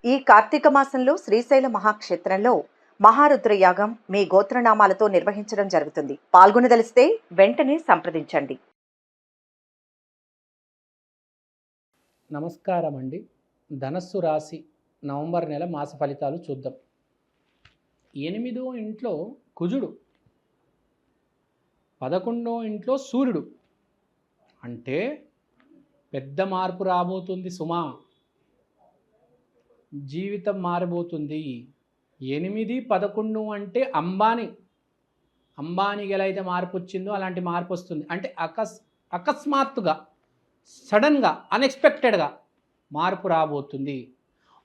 ఈ కార్తీక మాసంలో శ్రీశైల మహాక్షేత్రంలో మహారుద్ర యాగం మీ గోత్రనామాలతో నిర్వహించడం జరుగుతుంది. పాల్గొనదలిస్తే వెంటనే సంప్రదించండి. నమస్కారం అండి. ధనస్సు రాశి నవంబర్ నెల మాస ఫలితాలు చూద్దాం. 8వ ఇంట్లో కుజుడు, 11వ ఇంట్లో సూర్యుడు. అంటే పెద్ద మార్పు రాబోతుంది సుమా. జీవితం మారబోతుంది. 8, 11 అంటే అంబానీకి ఎలా అయితే మార్పు వచ్చిందో అలాంటి మార్పు వస్తుంది. అంటే అకస్మాత్తుగా, సడన్గా, అన్ఎక్స్పెక్టెడ్గా మార్పు రాబోతుంది.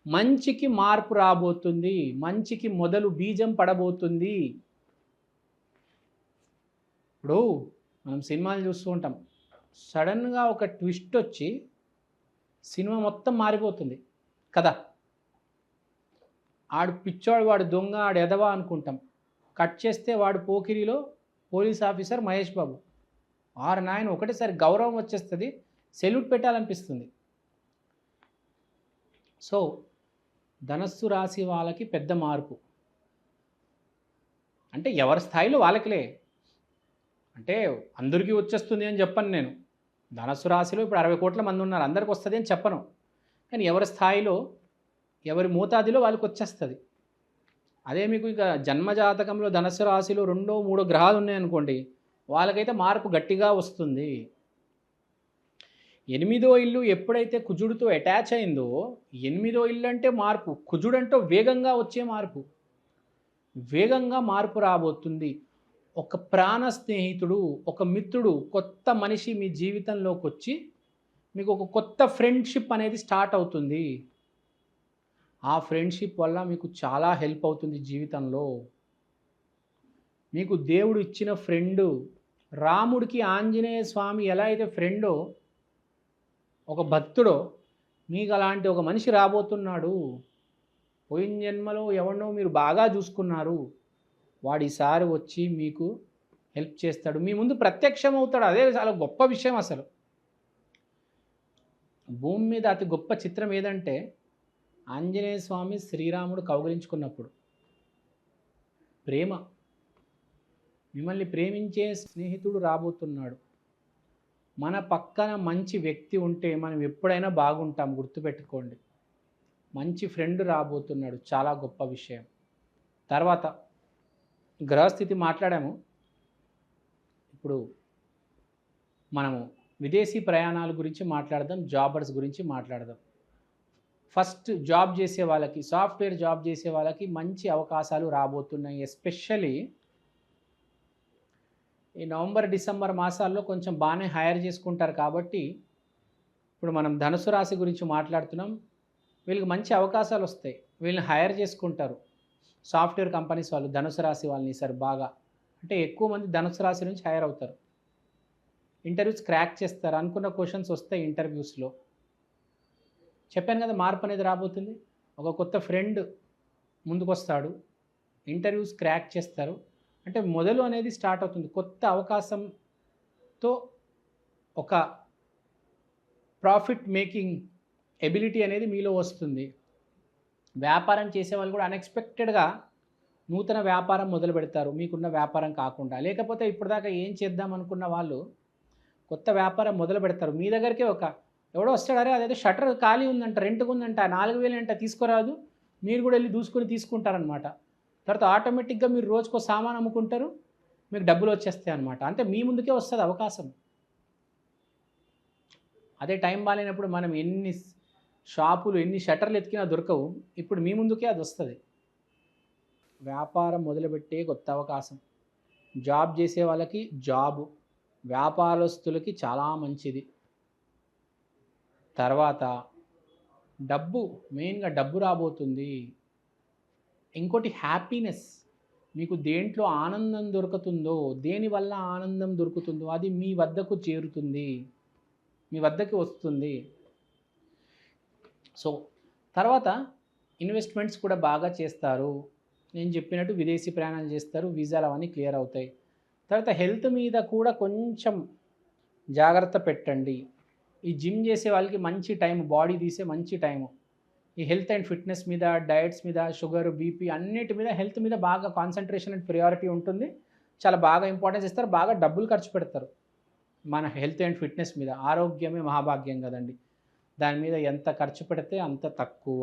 మంచికి మార్పు రాబోతుంది. మంచికి మొదలు బీజం పడబోతుంది. ఇప్పుడు మనం సినిమాలు చూస్తూ ఉంటాం, సడన్గా ఒక ట్విస్ట్ వచ్చి సినిమా మొత్తం మారిపోతుంది కదా. ఆడు పిచ్చోడు, వాడు దొంగ, ఆడు ఎదవా అనుకుంటాం. కట్ చేస్తే వాడు పోకిరిలో పోలీస్ ఆఫీసర్ మహేష్ బాబు. నాయన ఒకటేసారి గౌరవం వచ్చేస్తుంది, సెల్యూట్ పెట్టాలనిపిస్తుంది. సో ధనస్సు రాశి వాళ్ళకి పెద్ద మార్పు. అంటే ఎవరి స్థాయిలో వాళ్ళకిలే, అంటే అందరికీ వచ్చేస్తుంది అని చెప్పను నేను. ధనస్సు రాశిలో ఇప్పుడు 60 కోట్ల మంది ఉన్నారు, అందరికి వస్తుంది అని చెప్పను. కానీ ఎవరి స్థాయిలో, ఎవరి మోతాదిలో వాళ్ళకి వచ్చేస్తుంది. అదే మీకు ఇక జన్మజాతకంలో ధనస్సు రాశిలో 2, 3 గ్రహాలు ఉన్నాయనుకోండి, వాళ్ళకైతే మార్పు గట్టిగా వస్తుంది. 8వ ఇల్లు ఎప్పుడైతే కుజుడితో అటాచ్ అయిందో, 8వ ఇల్లు అంటే మార్పు. కుజుడు అంటే వేగంగా వచ్చే మార్పు. వేగంగా మార్పు రాబోతుంది. ఒక ప్రాణ స్నేహితుడు, ఒక మిత్రుడు, కొత్త మనిషి మీ జీవితంలోకి వచ్చి మీకు ఒక కొత్త ఫ్రెండ్షిప్ అనేది స్టార్ట్ అవుతుంది. ఆ ఫ్రెండ్షిప్ వల్ల మీకు చాలా హెల్ప్ అవుతుంది జీవితంలో. మీకు దేవుడు ఇచ్చిన ఫ్రెండు, రాముడికి ఆంజనేయ స్వామి ఎలా అయితే ఫ్రెండో, ఒక భక్తుడో, మీకు అలాంటి ఒక మనిషి రాబోతున్నాడు. పోయిన జన్మలో ఎవరినో మీరు బాగా చూసుకున్నారు, వాడు ఈసారి వచ్చి మీకు హెల్ప్ చేస్తాడు, మీ ముందు ప్రత్యక్షం అవుతాడు. అదే చాలా గొప్ప విషయం. అసలు భూమి మీద అతి గొప్ప చిత్రం ఏదంటే, ఆంజనేయ స్వామి శ్రీరాముడు కౌగిలించుకున్నప్పుడు ప్రేమ. మిమ్మల్ని ప్రేమించే స్నేహితుడు రాబోతున్నాడు. మన పక్కన మంచి వ్యక్తి ఉంటే మనం ఎప్పుడైనా బాగుంటాం, గుర్తుపెట్టుకోండి. మంచి ఫ్రెండ్ రాబోతున్నాడు, చాలా గొప్ప విషయం. తర్వాత గ్రహస్థితి మాట్లాడాము. ఇప్పుడు మనము విదేశీ ప్రయాణాల గురించి మాట్లాడదాం, జాబర్స్ గురించి మాట్లాడదాం. ఫస్ట్ జాబ్ చేసే వాళ్ళకి, సాఫ్ట్వేర్ జాబ్ చేసే వాళ్ళకి మంచి అవకాశాలు రాబోతున్నాయి. ఎస్పెషల్లీ ఈ నవంబర్, డిసెంబర్ మాసాల్లో కొంచెం బాగానే హైర్ చేసుకుంటారు. కాబట్టి ఇప్పుడు మనం ధనుసు రాశి గురించి మాట్లాడుతున్నాం. వీళ్ళకి మంచి అవకాశాలు వస్తాయి, వీళ్ళని హైర్ చేసుకుంటారు సాఫ్ట్వేర్ కంపెనీస్ వాళ్ళు. ధనుసు రాశి వాళ్ళని ఈసారి బాగా, అంటే ఎక్కువ మంది ధనుసు రాశి నుంచి హైర్ అవుతారు. ఇంటర్వ్యూస్ క్రాక్ చేస్తారు, అనుకున్న క్వశ్చన్స్ వస్తాయి ఇంటర్వ్యూస్లో. చెప్పాను కదా, మార్పు అనేది రాబోతుంది. ఒక కొత్త ఫ్రెండ్ ముందుకు వస్తాడు, ఇంటర్వ్యూస్ క్రాక్ చేస్తారు. అంటే మొదలు అనేది స్టార్ట్ అవుతుంది. కొత్త అవకాశంతో ఒక ప్రాఫిట్ మేకింగ్ ఎబిలిటీ అనేది మీలో వస్తుంది. వ్యాపారం చేసేవాళ్ళు కూడా అన్ఎక్స్పెక్టెడ్గా నూతన వ్యాపారం మొదలు పెడతారు, మీకున్న వ్యాపారం కాకుండా. లేకపోతే ఇప్పటిదాకా ఏం చేద్దాం అనుకున్న వాళ్ళు కొత్త వ్యాపారం మొదలు పెడతారు. మీ దగ్గరికి ఎవడో వస్తాడు, అరే అదేదో షటర్ ఖాళీ ఉందంట, రెంట్కి ఉందంట, 4,000 అంట, తీసుకోరాదు. మీరు కూడా వెళ్ళి దూసుకొని తీసుకుంటారనమాట. తర్వాత ఆటోమేటిక్గా మీరు రోజుకో సామాన్ అమ్ముకుంటారు, మీకు డబ్బులు వచ్చేస్తాయి అనమాట. అంటే మీ ముందుకే వస్తుంది అవకాశం. అదే టైం బాగాలేనప్పుడు మనం ఎన్ని షాపులు, ఎన్ని షటర్లు ఎత్తికినా దొరకవు. ఇప్పుడు మీ ముందుకే అది వస్తుంది. వ్యాపారం మొదలుపెట్టే కొత్త అవకాశం. జాబ్ చేసే వాళ్ళకి జాబు, వ్యాపారస్తులకి చాలా మంచిది. తర్వాత డబ్బు, మెయిన్గా డబ్బు రాబోతుంది. ఇంకోటి హ్యాపీనెస్. మీకు దేంట్లో ఆనందం దొరుకుతుందో, దేనివల్ల ఆనందం దొరుకుతుందో అది మీ వద్దకు చేరుతుంది, మీ వద్దకు వస్తుంది. సో తర్వాత ఇన్వెస్ట్మెంట్స్ కూడా బాగా చేస్తారు. నేను చెప్పినట్టు విదేశీ ప్రయాణాలు చేస్తారు, వీసాలు అవన్నీ క్లియర్ అవుతాయి. తర్వాత హెల్త్ మీద కూడా కొంచెం జాగ్రత్త పెట్టండి. ఈ జిమ్ చేసే వాళ్ళకి మంచి టైం, బాడీ తీసే మంచి టైము. ఈ హెల్త్ అండ్ ఫిట్నెస్ మీద, డయట్స్ మీద, షుగర్, బీపీ అన్నిటి మీద, హెల్త్ మీద బాగా కాన్సన్ట్రేషన్ అండ్ ప్రియారిటీ ఉంటుంది. చాలా బాగా ఇంపార్టెన్స్ ఇస్తారు, బాగా డబ్బులు ఖర్చు పెడతారు మన హెల్త్ అండ్ ఫిట్నెస్ మీద. ఆరోగ్యమే మహాభాగ్యం కదండి, దాని మీద ఎంత ఖర్చు పెడితే అంత తక్కువ.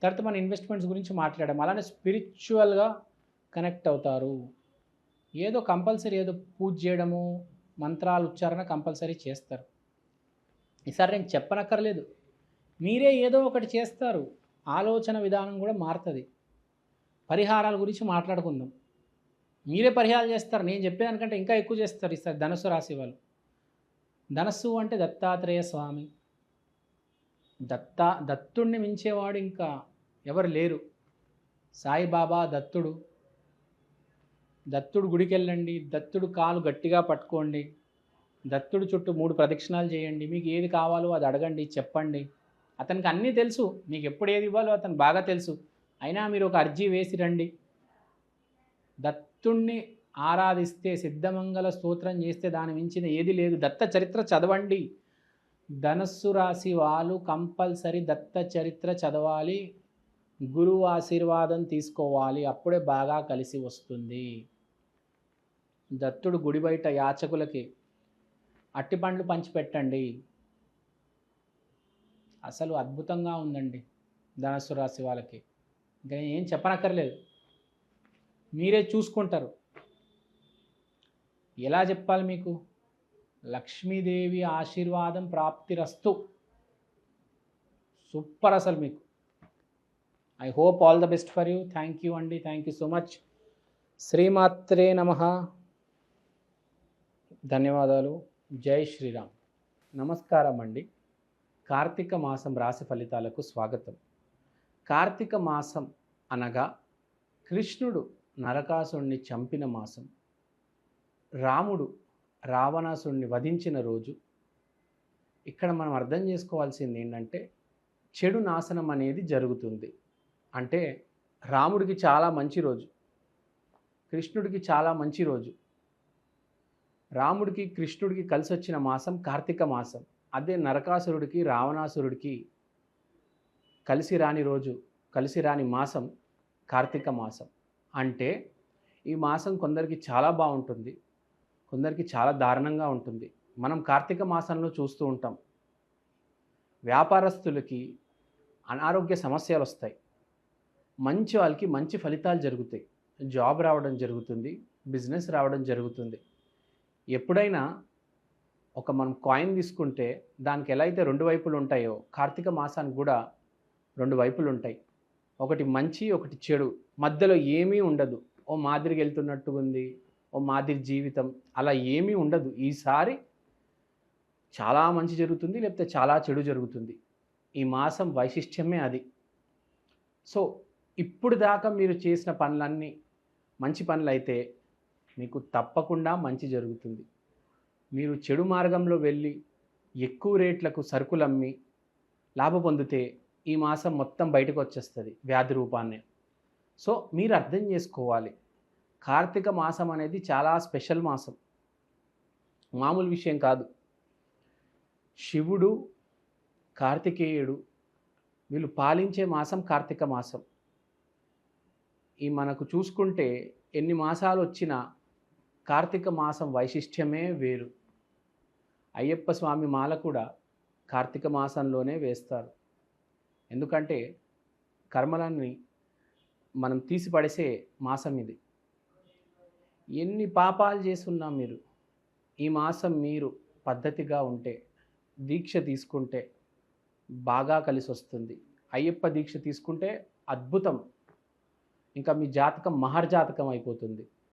తర్వాత మన ఇన్వెస్ట్మెంట్స్ గురించి మాట్లాడాం. అలానే స్పిరిచువల్గా కనెక్ట్ అవుతారు. ఏదో కంపల్సరీ ఏదో పూజ చేయడము, మంత్రాలు ఉచ్చారణ కంపల్సరీ చేస్తారు. ఈసారి నేను చెప్పనక్కర్లేదు, మీరే ఏదో ఒకటి చేస్తారు. ఆలోచన విధానం కూడా మారుతుంది. పరిహారాల గురించి మాట్లాడుకుందాం. మీరే పరిహారాలు చేస్తారు, నేను చెప్పేదానికంటే ఇంకా ఎక్కువ చేస్తారు ఈసారి ధనుసు రాశి వాళ్ళు. ధనస్సు అంటే దత్తాత్రేయ స్వామి. దత్తుడిని మించేవాడు ఇంకా ఎవరు లేరు. సాయిబాబా దత్తుడు. దత్తుడు గుడికి వెళ్ళండి, దత్తుడు కాలు గట్టిగా పట్టుకోండి, దత్తుడు చుట్టూ 3 ప్రదక్షిణాలు చేయండి. మీకు ఏది కావాలో అది అడగండి, చెప్పండి. అతనికి అన్నీ తెలుసు, మీకు ఎప్పుడు ఏది ఇవ్వాలో అతను బాగా తెలుసు. అయినా మీరు ఒక అర్జీ వేసి రండి. దత్తుణ్ణి ఆరాధిస్తే, సిద్ధమంగళ స్తోత్రం చేస్తే దాని మించిన ఏది లేదు. దత్త చరిత్ర చదవండి. ధనస్సు రాశి వాళ్ళు కంపల్సరీ దత్త చరిత్ర చదవాలి, గురువు ఆశీర్వాదం తీసుకోవాలి, అప్పుడే బాగా కలిసి వస్తుంది. దత్తుడు గుడి బయట యాచకులకి అట్టిపండ్లు పంచిపెట్టండి. అసలు అద్భుతంగా ఉందండి ధనస్సు రాశి వాళ్ళకి. ఇంకా ఏం చెప్పనక్కర్లేదు, మీరే చూసుకుంటారు. ఎలా చెప్పాలి మీకు? లక్ష్మీదేవి ఆశీర్వాదం ప్రాప్తిరస్తు. సూపర్ అసలు మీకు. I hope all the best for you. Thank you అండి, థ్యాంక్ యూ సో మచ్. శ్రీమాత్రే నమః. ధన్యవాదాలు. జై శ్రీరామ్. నమస్కారం అండి. కార్తీక మాసం రాశి ఫలితాలకు స్వాగతం. కార్తీక మాసం అనగా కృష్ణుడు నరకాసురుణ్ణి చంపిన మాసం, రాముడు రావణాసురుణ్ణి వధించిన రోజు. ఇక్కడ మనం అర్థం చేసుకోవాల్సింది ఏంటంటే, చెడు నాశనం అనేది జరుగుతుంది. అంటే రాముడికి చాలా మంచి రోజు, కృష్ణుడికి చాలా మంచి రోజు. రాముడికి కృష్ణుడికి కలిసి వచ్చిన మాసం కార్తీక మాసం. అదే నరకాసురుడికి రావణాసురుడికి కలిసి రాని రోజు, కలిసి రాని మాసం కార్తీక మాసం. అంటే ఈ మాసం కొందరికి చాలా బాగుంటుంది, కొందరికి చాలా దారుణంగా ఉంటుంది. మనం కార్తీక మాసంలో చూస్తూ ఉంటాం, వ్యాపారస్తులకి అనారోగ్య సమస్యలు వస్తాయి, మంచి వాళ్ళకి మంచి ఫలితాలు జరుగుతాయి, జాబ్ రావడం జరుగుతుంది, బిజినెస్ రావడం జరుగుతుంది. ఎప్పుడైనా ఒక మనం కాయిన్ తీసుకుంటే దానికి ఎలా అయితే 2 వైపులు ఉంటాయో, కార్తీక మాసానికి కూడా 2 వైపులు ఉంటాయి. ఒకటి మంచి, ఒకటి చెడు, మధ్యలో ఏమీ ఉండదు. ఓ మాదిరికి వెళ్తున్నట్టు ఉంది, ఓ మాదిరి జీవితం, అలా ఏమీ ఉండదు. ఈసారి చాలా మంచి జరుగుతుంది, లేకపోతే చాలా చెడు జరుగుతుంది. ఈ మాసం వైశిష్ట్యమే అది. సో ఇప్పుడు దాకా మీరు చేసిన పనులన్నీ మంచి పనులు అయితే మీకు తప్పకుండా మంచి జరుగుతుంది. మీరు చెడు మార్గంలో వెళ్ళి ఎక్కువ రేట్లకు సరుకులు అమ్మి లాభం పొందితే ఈ మాసం మొత్తం బయటకు వచ్చేస్తుంది వ్యాధి రూపాన్ని. సో మీరు అర్థం చేసుకోవాలి, కార్తీక మాసం అనేది చాలా స్పెషల్ మాసం, మామూలు విషయం కాదు. శివుడు, కార్తికేయుడు వీళ్ళు పాలించే మాసం కార్తీక మాసం. ఈ మనకు చూసుకుంటే ఎన్ని మాసాలు వచ్చినా కార్తీక మాసం వైశిష్ట్యమే వేరు. అయ్యప్ప స్వామి మాల కూడా కార్తీక మాసంలోనే వేస్తారు. ఎందుకంటే కర్మలన్నీ మనం తీసిపడేసే మాసం ఇది. ఎన్ని పాపాలు చేస్తున్నా మీరు ఈ మాసం మీరు పద్ధతిగా ఉంటే, దీక్ష తీసుకుంటే బాగా కలిసి వస్తుంది. అయ్యప్ప దీక్ష తీసుకుంటే అద్భుతం, ఇంకా మీ జాతకం మహర్జాతకం అయిపోతుంది.